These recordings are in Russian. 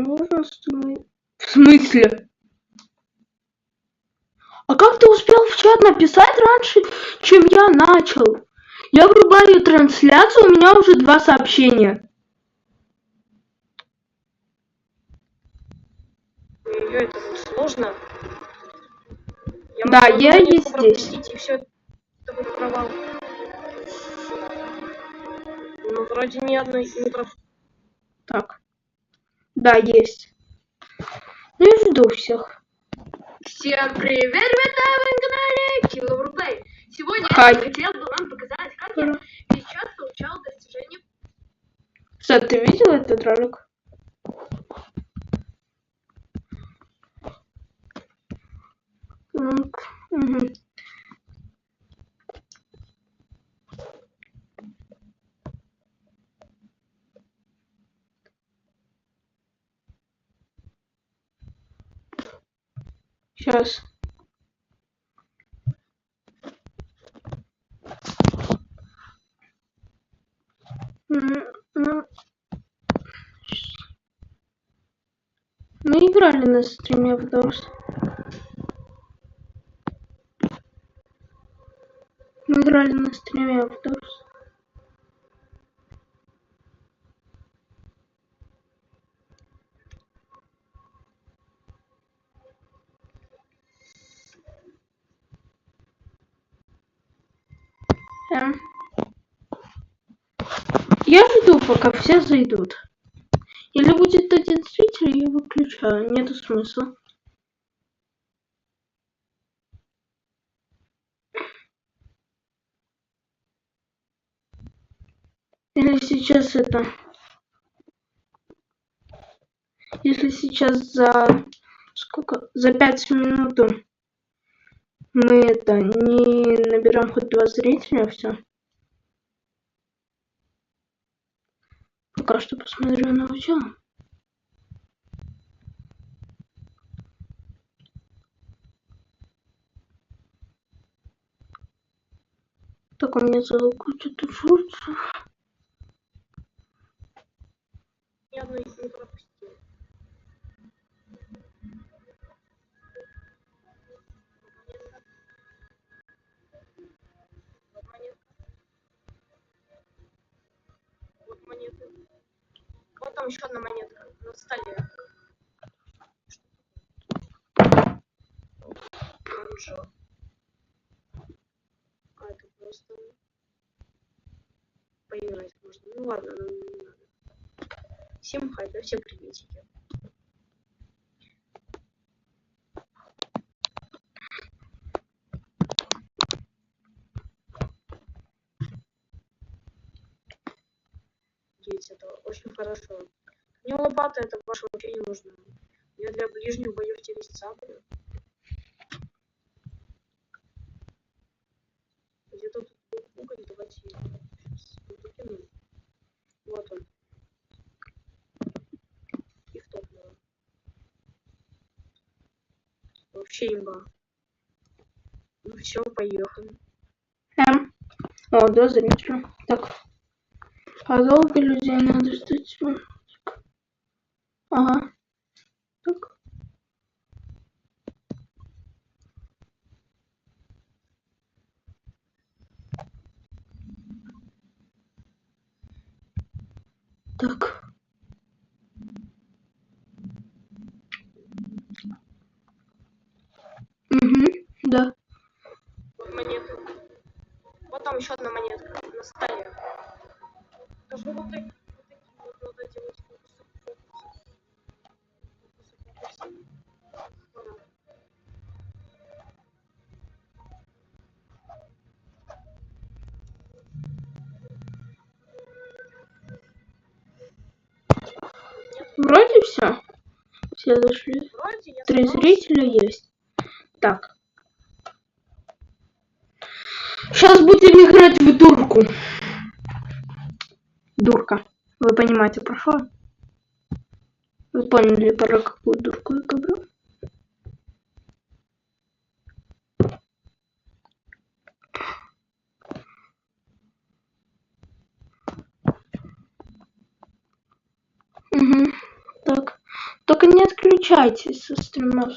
можно остановить? В смысле? А как ты успел в чат написать раньше, чем я начал? Я врубаю трансляцию, у меня уже 2 сообщения. Это сложно. Да, я и здесь. И все, это будет провал. Ну, вроде ни одной не прав. Так. Да, есть. Ну и жду всех. Всем привет, ребята, вы на канале Killer Play. Сегодня Хай. я хотел бы вам показать, как я сейчас получал достижение. Кстати, ты видел этот ролик? Угу. Сейчас. Мы играли на стриме в Doors. Мы играли на стриме в Doors. Я жду, пока все зайдут. Или будет один зритель, я выключаю. Нету смысла. Или сейчас это... Если сейчас за... Сколько? За 5 минут мы это... Не наберем хоть 2 зрителя, все. Пока что посмотрю на видео. Так, у меня целая куча шорцев. Ни одной не пропустил. Вот монеты. Вот там еще одна монетка на столе. Оранжево. А это просто поиграть можно. Ну ладно, ну не надо. Всем хай, да, всем приветики. Здесь это очень хорошо. Мне лопата это ваша вообще не нужна. Я для ближних боев через саблю. Где-то тут уголь, давайте сейчас выкину. Вот он. И в топливо. Вообще имба. Ну все, поехали. О, да, зрителя. Так. А долго людей надо ждать? Ага. Так. Так. Угу, да. Вот монеты. Вот там еще одна монетка на столе. Даже вот такие вот надо делать фокусы. Вроде все. Все зашли. Вроде 3 зрителя есть. Так. Сейчас будем играть в дурку. Дурка. Вы понимаете, про что? Вы поняли, про какую дурку я говорю? Угу. Так. Только не отключайтесь со стримов.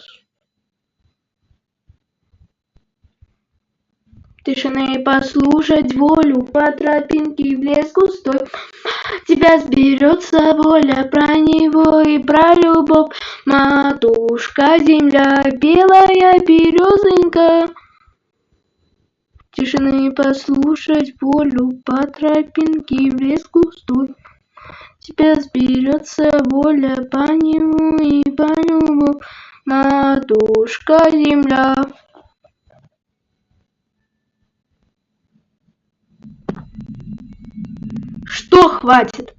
Тишины и послушать волю по тропинке в лес густой. Тебя сберется воля про него и про любовь. Матушка земля, белая березонька. Тишины и послушать волю по тропинке в лес густой. Тебя сберется воля по нему и по любовь. Матушка земля. Что хватит?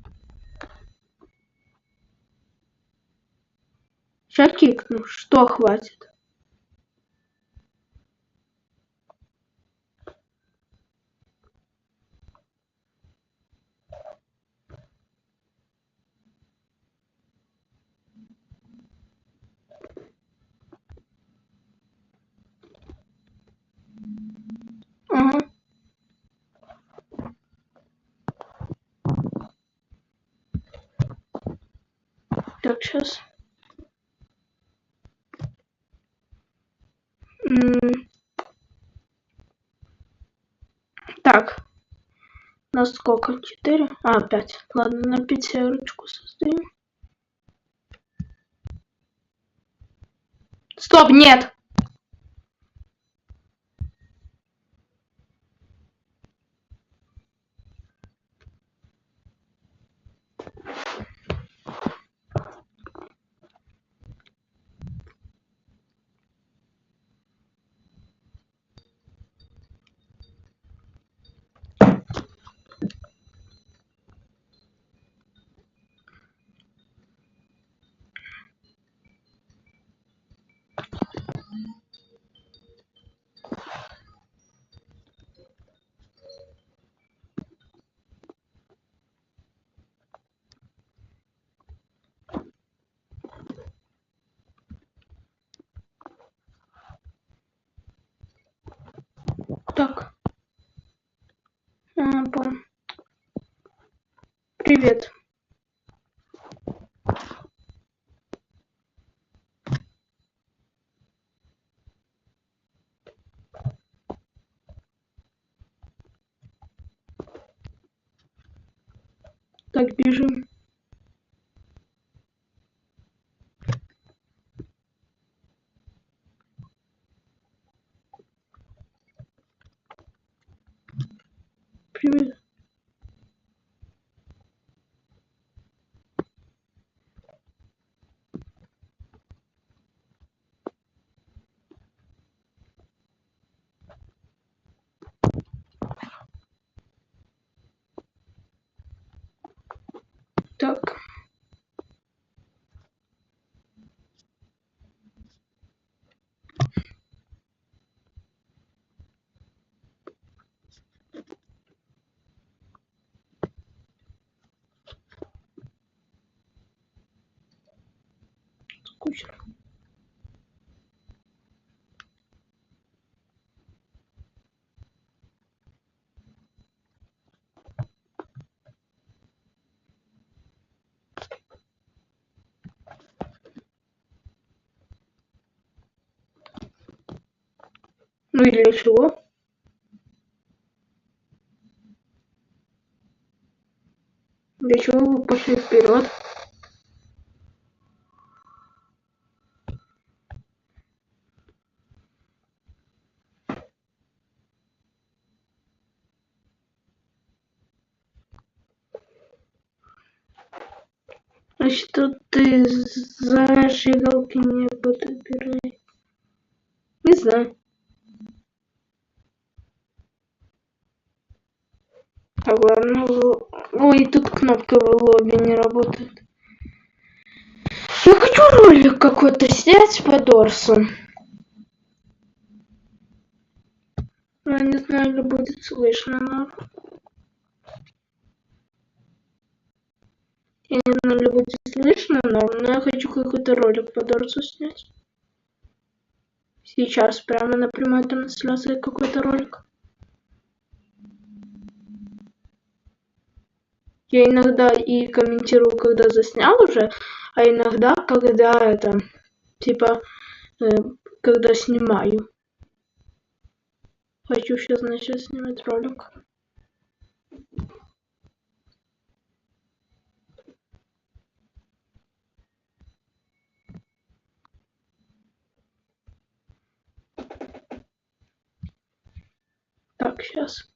Сейчас кикну. Что хватит? Ага. Так, сейчас. Так. На сколько? 4? 5. Ладно, на 5 создаю. Стоп, нет! Так. Понял. Привет. Так, бежим. Привет. Так. Скучно. Ну и для чего? Для чего вы пошли вперед? А что ты зажигалки не подбирай? Не знаю. А ладно. Ой, тут кнопка в лобби не работает. Я хочу ролик какой-то снять по Дорсу. Я не знаю, ли будет слышно, но... Я не знаю, ли будет слышно, но я хочу какой-то ролик по Дорсу снять. Сейчас прямо на прямой трансляции какой-то ролик. Я иногда и комментирую, когда заснял уже, А иногда, когда это, типа, когда снимаю. Хочу сейчас начать снимать ролик. Так, сейчас.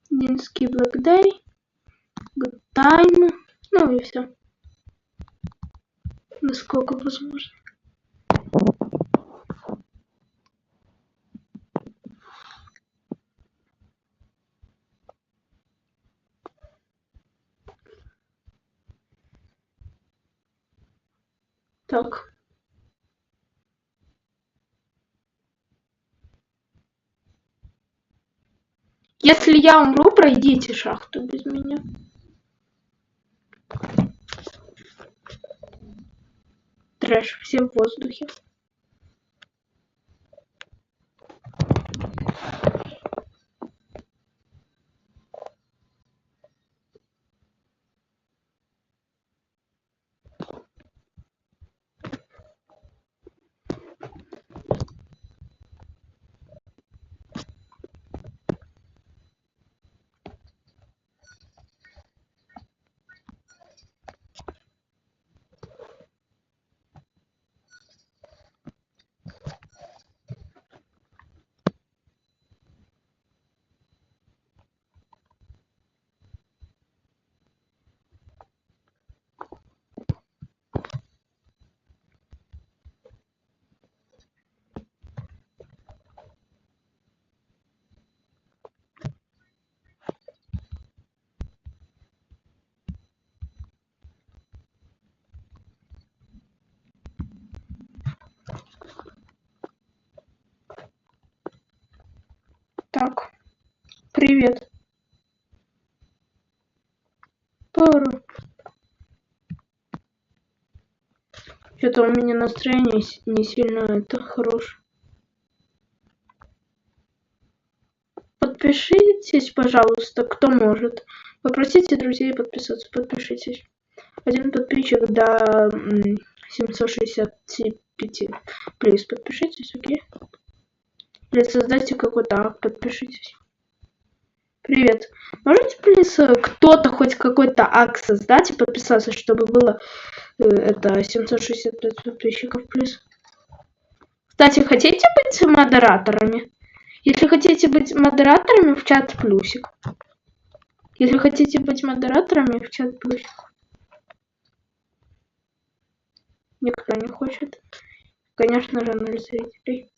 Динский Black Day. Good time. Ну и все. Насколько возможно. Так. Если я умру, пройдите шахту без меня. Трэш, все в воздухе. Так. Привет. Пару. Что-то у меня настроение не сильно это хорошее. Подпишитесь, пожалуйста, кто может. Попросите друзей подписаться. Подпишитесь. Один подписчик до 765. Плиз, подпишитесь, окей? Или создайте какой-то акт, подпишитесь. Привет. Можете, плиз, кто-то хоть какой-то акт создать и подписаться, чтобы было это 765 подписчиков, плиз? Кстати, хотите быть модераторами? Если хотите быть модераторами, в чат плюсик. Если хотите быть модераторами, в чат плюсик. Никто не хочет. Конечно же, 0 зрителей.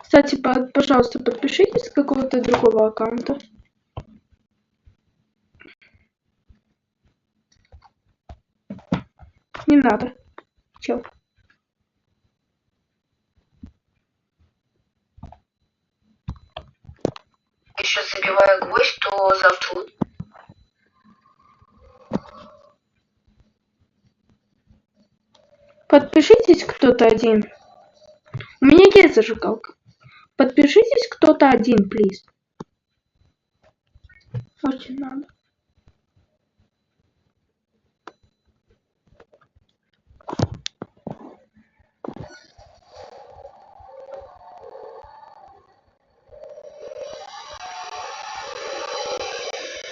Кстати, пожалуйста, подпишитесь с какого-то другого аккаунта. Не надо. Чел. Еще забиваю гвоздь, то завтра. Подпишитесь кто-то один. У меня есть зажигалка. Подпишитесь кто-то один, плиз. Очень надо.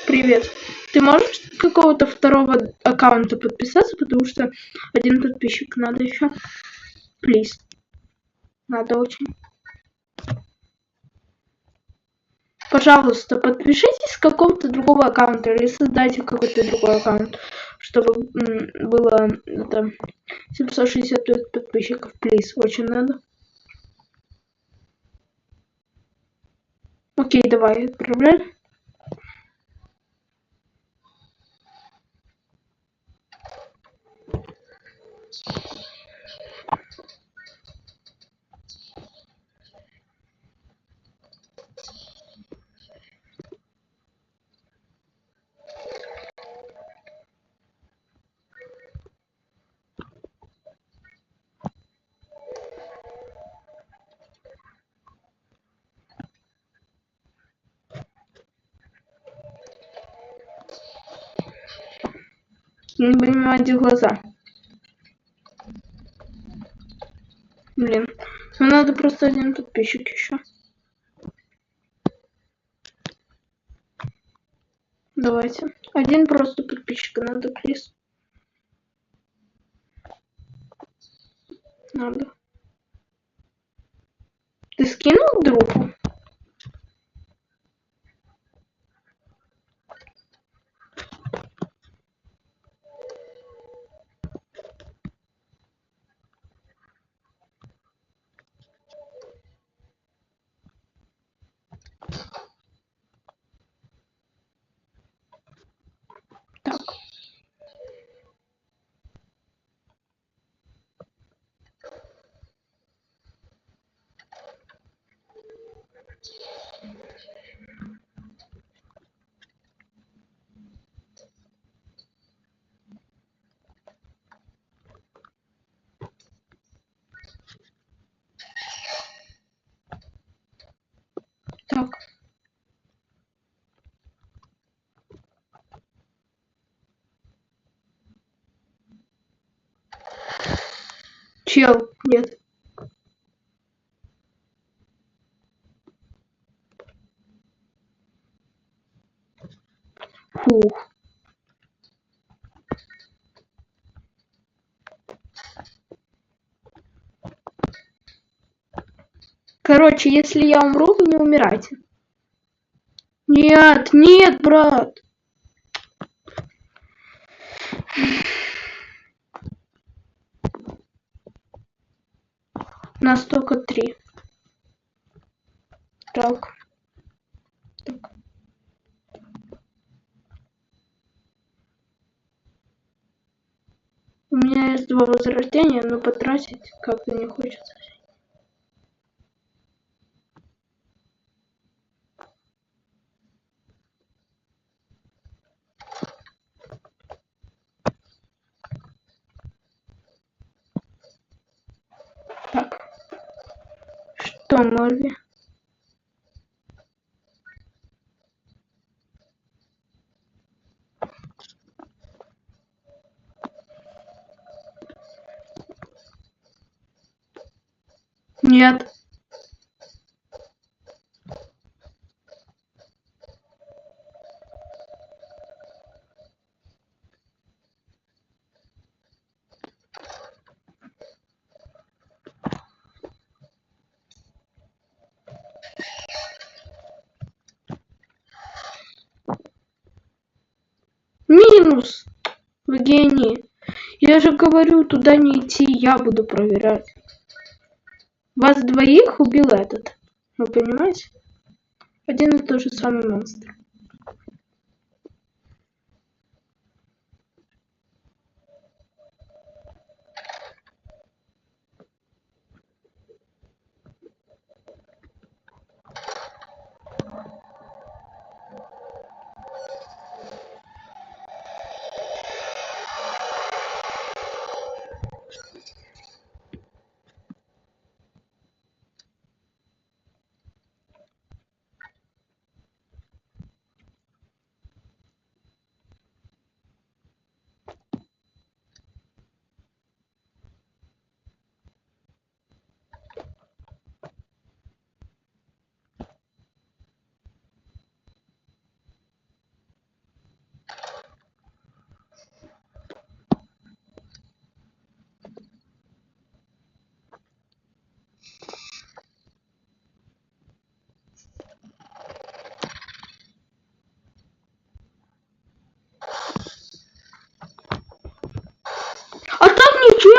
Привет. Ты можешь с какого-то второго аккаунта подписаться, потому что один подписчик надо еще. Плиз. Надо очень. Пожалуйста, подпишитесь с какого-то другого аккаунта или создайте какой-то другой аккаунт, чтобы было это 765 подписчиков, плиз, очень надо. Окей, давай, отправляй. Не понимаю, где глаза. Блин, ну надо просто один подписчик еще. Давайте. Один просто подписчик надо, плиз. Надо. Ты скинул другу? Так. Так. Чел, нет. Фух. Короче, если я умру, вы не умирайте. Нет, нет, брат. Нас только 3. Так. Так. У меня есть 2 возрождения, но потратить как-то не хочется. Так. Что, Морви? Нет. Минус. Вы гений. Я же говорю, туда не идти, я буду проверять. Вас 2 убил этот. Вы понимаете? Один и тот же самый монстр.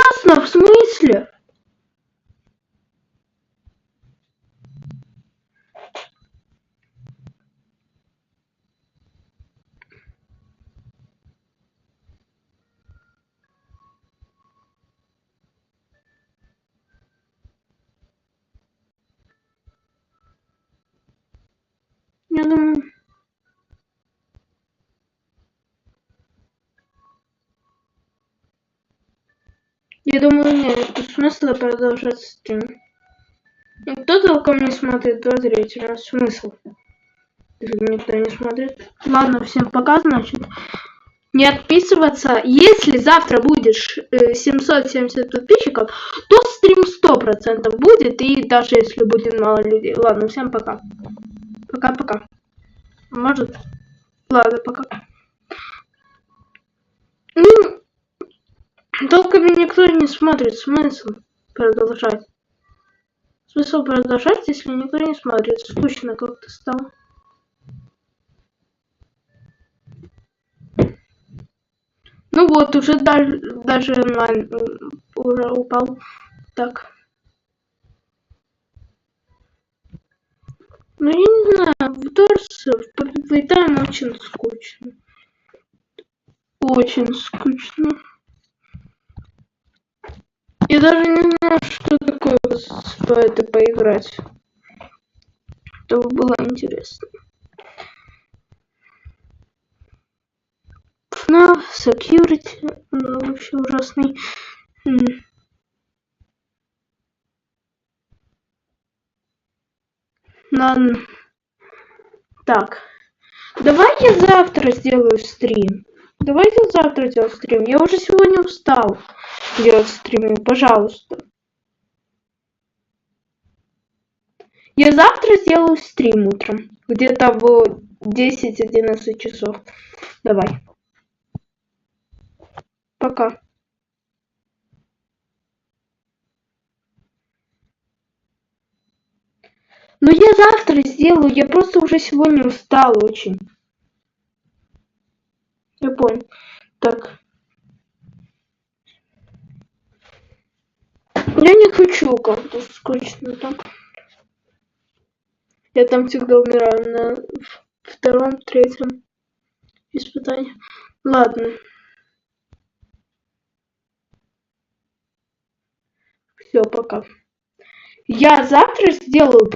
Ужасно, в смысле? Я думаю... нет смысла продолжать стрим. Никто толком не смотрит, 2/3 раз. Смысл? Никто не смотрит. Ладно, всем пока, значит. Не отписываться. Если завтра будешь 770 подписчиков, то стрим 100% будет. И даже если будет мало людей. Ладно, всем пока. Пока-пока. Может? Ладно, пока. Ну, толком никто не смотрит. Смысл продолжать? Смысл продолжать, если никто не смотрит? Скучно как-то стало. Ну вот, уже даже онлайн уже упал. Так. Ну, я не знаю, в Торс, в Папитайм очень скучно. Очень скучно. Я даже не знаю, что такое по это поиграть. Чтобы было интересно. FNAF, Security, вообще ужасный. Ладно. Так. Давай я завтра сделаю стрим. Давайте завтра сделать стрим. Я уже сегодня устал делать стримы, пожалуйста. Я завтра сделаю стрим утром. Где-то в 10-11 часов. Давай. Пока. Ну я завтра сделаю. Я просто уже сегодня устал очень. Я понял. Так. Я не хочу как-то скучно там. Я там всегда умираю на втором, третьем испытании. Ладно. Все, пока. Я завтра сделаю